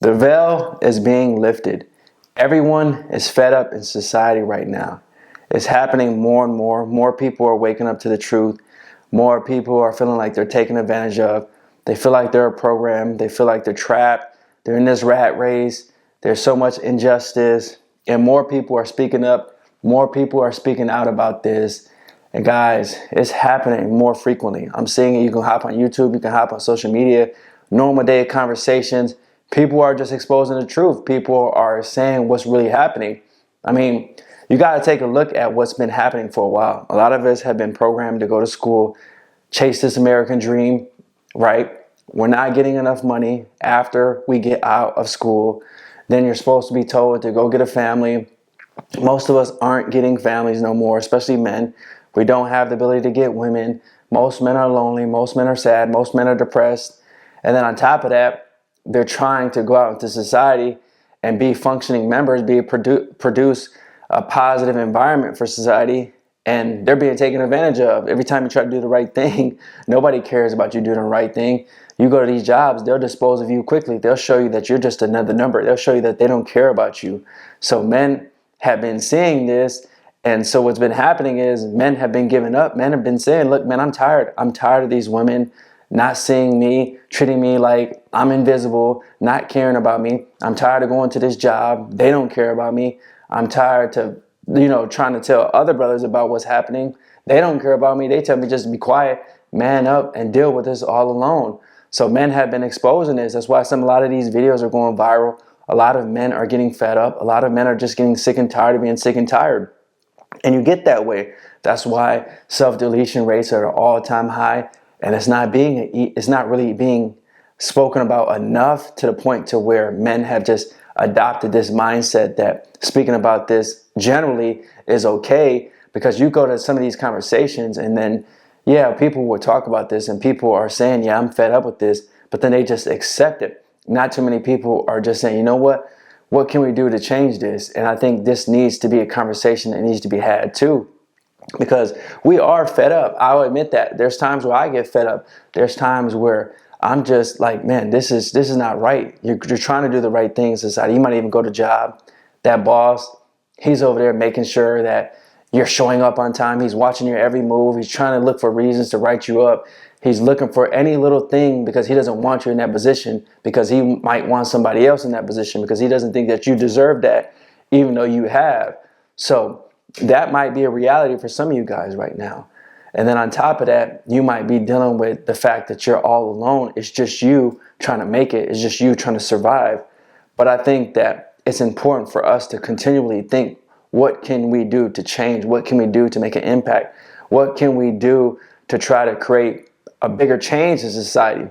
The veil is being lifted. Everyone is fed up in society right now. It's happening more and more. More people are waking up to the truth. More people are feeling like they're taken advantage of. They feel like they're a program. They feel like they're trapped. They're in this rat race. There's so much injustice. And more people are speaking up. More people are speaking out about this. And guys, it's happening more frequently. I'm seeing it. You can hop on YouTube. You can hop on social media. Normal day conversations. People are just exposing the truth. People are saying what's really happening. I mean, you got to take a look at what's been happening for a while. A lot of us have been programmed to go to school, chase this American dream, right? We're not getting enough money after we get out of school. Then you're supposed to be told to go get a family. Most of us aren't getting families no more, especially men. We don't have the ability to get women. Most men are lonely. Most men are sad. Most men are depressed. And then on top of that, they're trying to go out into society and be functioning members, produce a positive environment for society, and they're being taken advantage of. Every time you try to do the right thing, nobody cares about you doing the right thing. You go to these jobs, they'll dispose of you quickly. They'll show you that you're just another number. They'll show you that they don't care about you. So men have been seeing this, and so what's been happening is men have been giving up. Men have been saying, look, man, I'm tired. I'm tired of these women not seeing me, treating me like I'm invisible, not caring about me. I'm tired of going to this job. They don't care about me. I'm tired to, trying to tell other brothers about what's happening. They don't care about me. They tell me just to be quiet, man up, and deal with this all alone. So men have been exposing this. That's why a lot of these videos are going viral. A lot of men are getting fed up. A lot of men are just getting sick and tired of being sick and tired. And you get that way. That's why self-deletion rates are at an all-time high. And it's not really being spoken about enough to the point to where men have just adopted this mindset that speaking about this generally is okay, because you go to some of these conversations and then, yeah, people will talk about this and people are saying, yeah, I'm fed up with this, but then they just accept it. Not too many people are just saying, you know what can we do to change this? And I think this needs to be a conversation that needs to be had too. Because we are fed up. I'll admit that. There's times where I get fed up. There's times where I'm just like, man, this is not right. You're trying to do the right thing in society. You might even go to job. That boss, he's over there making sure that you're showing up on time. He's watching your every move. He's trying to look for reasons to write you up. He's looking for any little thing because he doesn't want you in that position, because he might want somebody else in that position, because he doesn't think that you deserve that, even though you have. So that might be a reality for some of you guys right now. And then on top of that, you might be dealing with the fact that you're all alone. It's just you trying to make it. It's just you trying to survive. But I think that it's important for us to continually think, what can we do to change? What can we do to make an impact? What can we do to try to create a bigger change in society?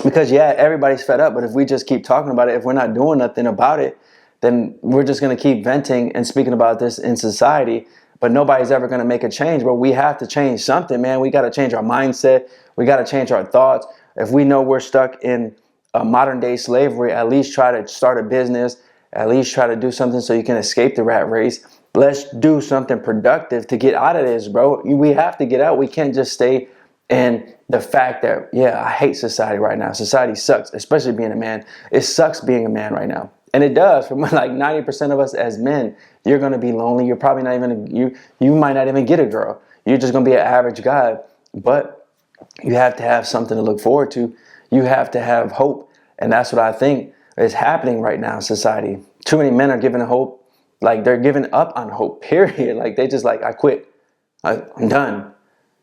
Because yeah, everybody's fed up, but if we just keep talking about it, if we're not doing nothing about it, then we're just going to keep venting and speaking about this in society, but nobody's ever going to make a change. But we have to change something, man. We got to change our mindset. We got to change our thoughts. If we know we're stuck in a modern day slavery, at least try to start a business, at least try to do something so you can escape the rat race. Let's do something productive to get out of this, bro. We have to get out. We can't just stay in the fact that, yeah, I hate society right now. Society sucks, especially being a man. It sucks being a man right now. And it does. For like 90% of us as men, you're going to be lonely. You're probably not even, you might not even get a girl. You're just going to be an average guy. But you have to have something to look forward to. You have to have hope. And that's what I think is happening right now in society. Too many men are giving hope. Like they're giving up on hope, period. Like they just like, I quit. I'm done.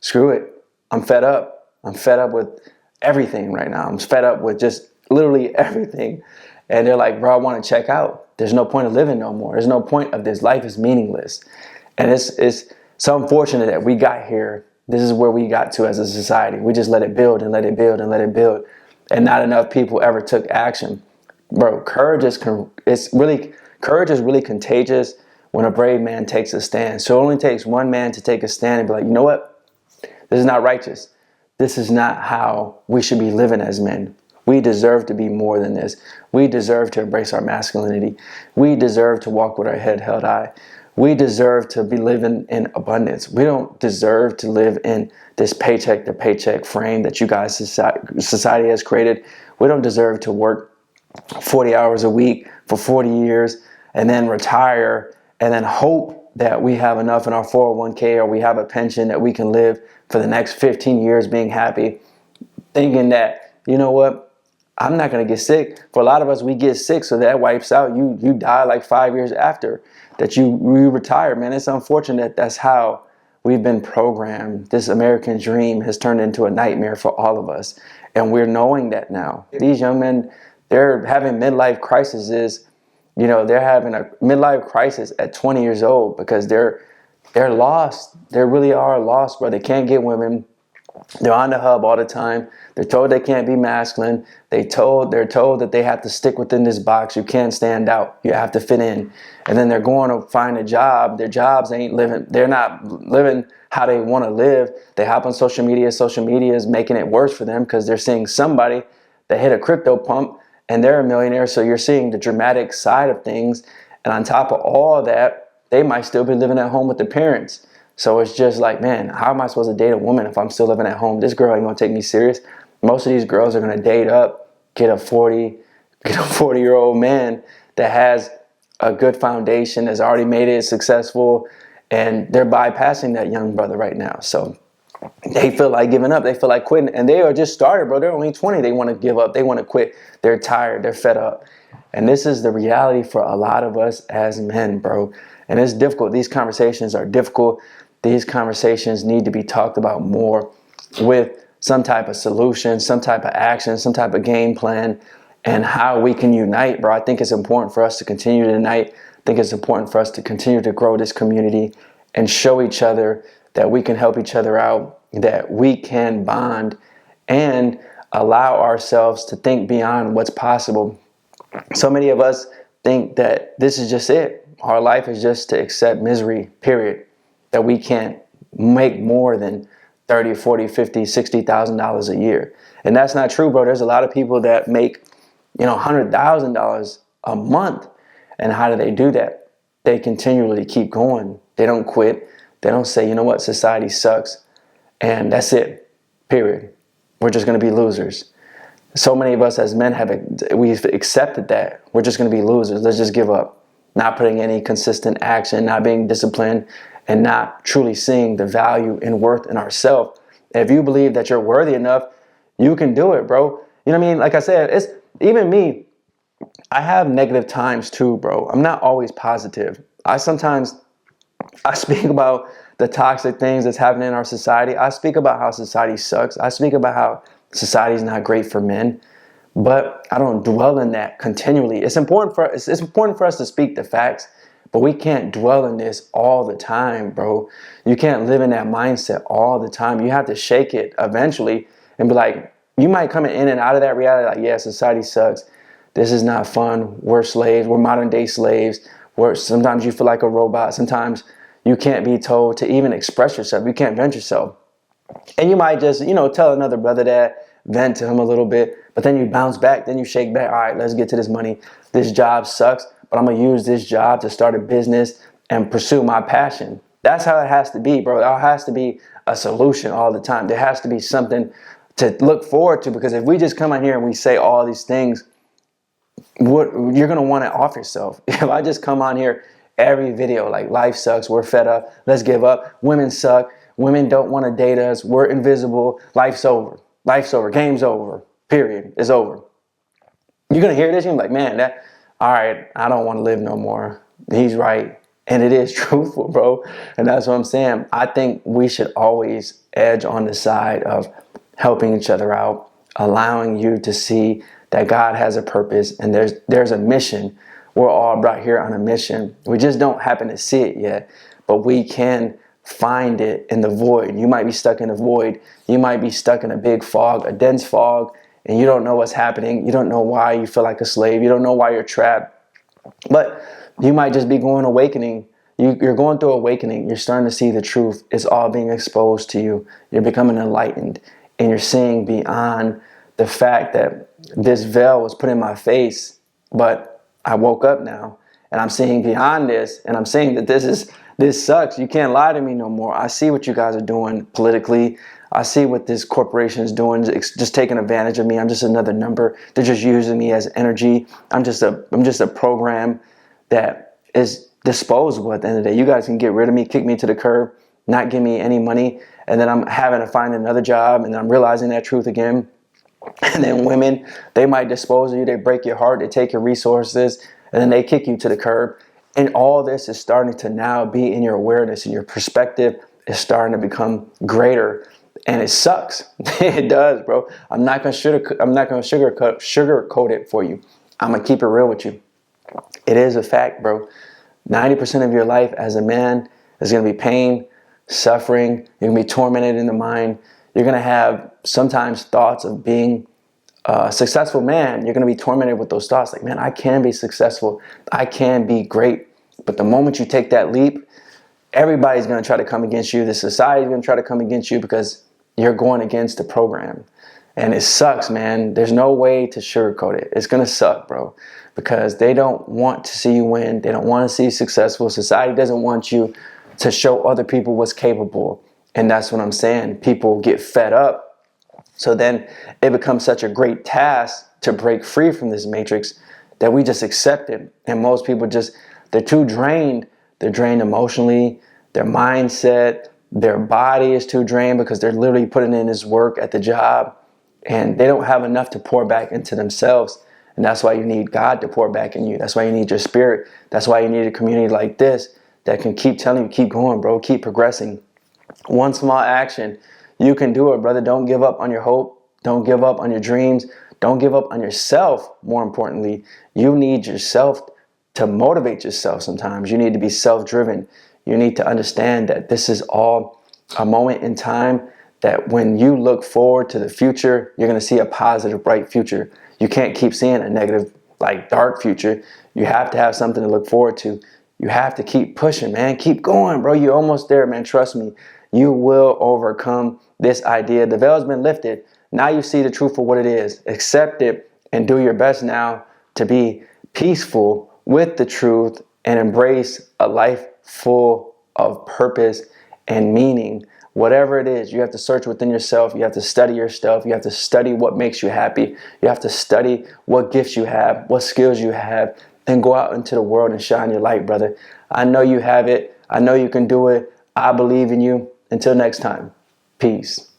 Screw it. I'm fed up. I'm fed up with everything right now. I'm fed up with just literally everything. And they're like, bro, I want to check out. There's no point of living no more. There's no point of this. Life is meaningless. And it's so unfortunate that we got here. This is where we got to as a society. We just let it build and let it build and let it build. And not enough people ever took action. Bro, courage is really contagious when a brave man takes a stand. So it only takes one man to take a stand and be like, you know what? This is not righteous. This is not how we should be living as men. We deserve to be more than this. We deserve to embrace our masculinity. We deserve to walk with our head held high. We deserve to be living in abundance. We don't deserve to live in this paycheck to paycheck frame that you guys, society has created. We don't deserve to work 40 hours a week for 40 years and then retire and then hope that we have enough in our 401k or we have a pension that we can live for the next 15 years being happy, thinking that, you know what, I'm not going to get sick. For a lot of us, we get sick, so that wipes out. You die like 5 years after that you retire, man. It's unfortunate that's how we've been programmed. This American dream has turned into a nightmare for all of us. And we're knowing that now. These young men, they're having midlife crises. You know, they're having a midlife crisis at 20 years old because they're lost. They really are lost, bro. They can't get women. They're on the hub all the time. They're told they can't be masculine. They're told that they have to stick within this box. You can't stand out. You have to fit in. And then they're going to find a job. Their jobs ain't living. They're not living how they want to live. They hop on social media. Social media is making it worse for them because they're seeing somebody that hit a crypto pump and they're a millionaire. So you're seeing the dramatic side of things. And on top of all that, they might still be living at home with their parents. So it's just like, man, how am I supposed to date a woman if I'm still living at home? This girl ain't gonna take me serious. Most of these girls are gonna date up, get a 40-year-old man that has a good foundation, has already made it successful, and they're bypassing that young brother right now. So they feel like giving up, they feel like quitting, and they are just started, bro. They're only 20, they wanna give up, they wanna quit. They're tired, they're fed up. And this is the reality for a lot of us as men, bro. And it's difficult. These conversations are difficult. These conversations need to be talked about more with some type of solution, some type of action, some type of game plan, and how we can unite, bro. I think it's important for us to continue to unite. I think it's important for us to continue to grow this community and show each other that we can help each other out, that we can bond and allow ourselves to think beyond what's possible. So many of us think that this is just it. Our life is just to accept misery, period. That we can't make more than $30, $40, $50, $60,000 a year. And that's not true, bro. There's a lot of people that make, $100,000 a month. And how do they do that? They continually keep going. They don't quit. They don't say, you know what, society sucks. And that's it, period. We're just going to be losers. So many of us as men we've accepted that. We're just going to be losers. Let's just give up. Not putting any consistent action, not being disciplined, and not truly seeing the value and worth in ourselves. If you believe that you're worthy enough, you can do it, bro. You know what I mean? Like I said, it's even me. I have negative times too, bro. I'm not always positive. I speak about the toxic things that's happening in our society. I speak about how society sucks. I speak about how society is not great for men. But I don't dwell in that continually. It's important for us to speak the facts. But we can't dwell in this all the time, bro. You can't live in that mindset all the time. You have to shake it eventually and be like, you might come in and out of that reality like, yeah, society sucks. This is not fun. We're slaves. We're modern day slaves. Sometimes you feel like a robot. Sometimes you can't be told to even express yourself. You can't vent yourself. And you might just, tell another brother that, vent to him a little bit, but then you bounce back, then you shake back. All right, let's get to this money. This job sucks, but I'm going to use this job to start a business and pursue my passion. That's how it has to be, bro. There has to be a solution all the time. There has to be something to look forward to, because if we just come out here and we say all these things, what you're going to want to off yourself. If I just come on here every video like life sucks, we're fed up, let's give up, women suck, women don't want to date us, we're invisible, life's over, game's over, period, it's over. You're going to hear this and you're like, man, all right, I don't want to live no more. He's right. And it is truthful, bro. And that's what I'm saying. I think we should always edge on the side of helping each other out, allowing you to see that God has a purpose and there's a mission. We're all brought here on a mission. We just don't happen to see it yet, but we can find it in the void. You might be stuck in a void. You might be stuck in a big fog, a dense fog, and you don't know what's happening. You don't know why you feel like a slave. You don't know why you're trapped. But you might just be going awakening. You're going through awakening. You're starting to see the truth. It's all being exposed to you. You're becoming enlightened, and you're seeing beyond the fact that this veil was put in my face, but I woke up now, and I'm seeing beyond this, and I'm seeing that this sucks. You can't lie to me no more. I see what you guys are doing politically. I see what this corporation is doing, just taking advantage of me. I'm just another number. They're just using me as energy. I'm just a program that is disposable at the end of the day. You guys can get rid of me, kick me to the curb, not give me any money, and then I'm having to find another job, and then I'm realizing that truth again. And then women, they might dispose of you, they break your heart, they take your resources, and then they kick you to the curb. And all this is starting to now be in your awareness, and your perspective is starting to become greater. And it sucks. It does, bro. I'm not gonna sugarcoat it for you. I'm gonna keep it real with you. It is a fact, bro. 90% of your life as a man is gonna be pain, suffering. You're gonna be tormented in the mind. You're going to have sometimes thoughts of being a successful man. You're going to be tormented with those thoughts like, man, I can be successful. I can be great. But the moment you take that leap, everybody's going to try to come against you. The society is going to try to come against you because you're going against the program. And it sucks, man. There's no way to sugarcoat it. It's going to suck, bro, because they don't want to see you win. They don't want to see you successful. Society doesn't want you to show other people what's capable. And that's what I'm saying. People get fed up. So then it becomes such a great task to break free from this matrix that we just accept it. And most people they're too drained. They're drained emotionally. Their mindset, their body is too drained because they're literally putting in this work at the job. And they don't have enough to pour back into themselves. And that's why you need God to pour back in you. That's why you need your spirit. That's why you need a community like this that can keep telling you, keep going, bro, keep progressing. One small action, you can do it, brother. Don't give up on your hope. Don't give up on your dreams. Don't give up on yourself. More importantly, you need yourself to motivate yourself sometimes. You need to be self-driven. You need to understand that this is all a moment in time, that when you look forward to the future, you're going to see a positive, bright future. You can't keep seeing a negative, dark future. You have to have something to look forward to. You have to keep pushing, man. Keep going, bro. You're almost there, man. Trust me. You will overcome this idea. The veil's been lifted. Now you see the truth for what it is. Accept it and do your best now to be peaceful with the truth and embrace a life full of purpose and meaning. Whatever it is, you have to search within yourself. You have to study your stuff. You have to study what makes you happy. You have to study what gifts you have, what skills you have, and go out into the world and shine your light, brother. I know you have it. I know you can do it. I believe in you. Until next time, peace.